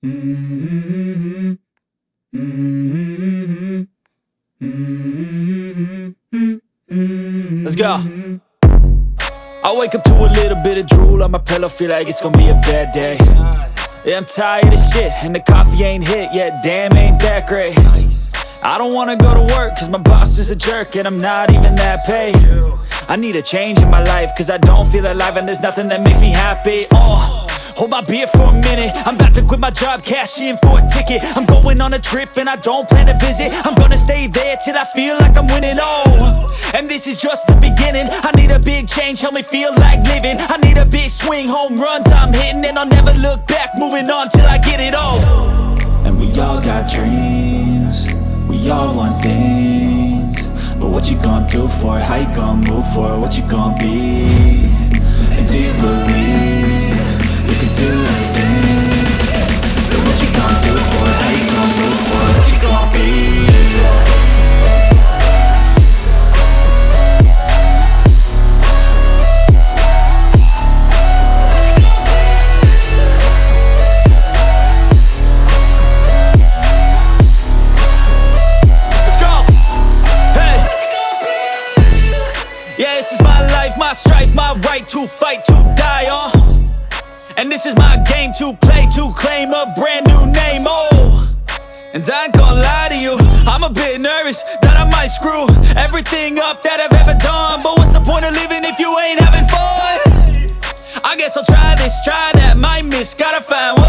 Mm-hmm. Mm-hmm. Mm-hmm. Let's go. I wake up to a little bit of drool on my pillow, feel like it's gonna be a bad day. Yeah, I'm tired of shit, and the coffee ain't hit yet, damn, ain't that great. I don't wanna go to work, cause my boss is a jerk, and I'm not even that paid. I need a change in my life, cause I don't feel alive, and there's nothing that makes me happy. Hold my beer for a minute, I'm about to quit my job, cash in for a ticket. I'm going on a trip and I don't plan to visit. I'm gonna stay there till I feel like I'm winning, and this is just the beginning. I need a big change, help me feel like living. I need a big swing, home runs I'm hitting, and I'll never look back, moving on till I get it all. And we all got dreams, we all want things, but what you gonna do for it? How you gonna move for it? What you gonna be? And do you believe you can do anything? But what you gonna do for it? How you gonna move for it? What you gonna be? Yeah, this is my life, my strife, my right to fight, to die, and this is my game to play, to claim a brand new name, and I ain't gonna lie to you, I'm a bit nervous that I might screw everything up that I've ever done. But what's the point of living if you ain't having fun? I guess I'll try this, try that, might miss, gotta find what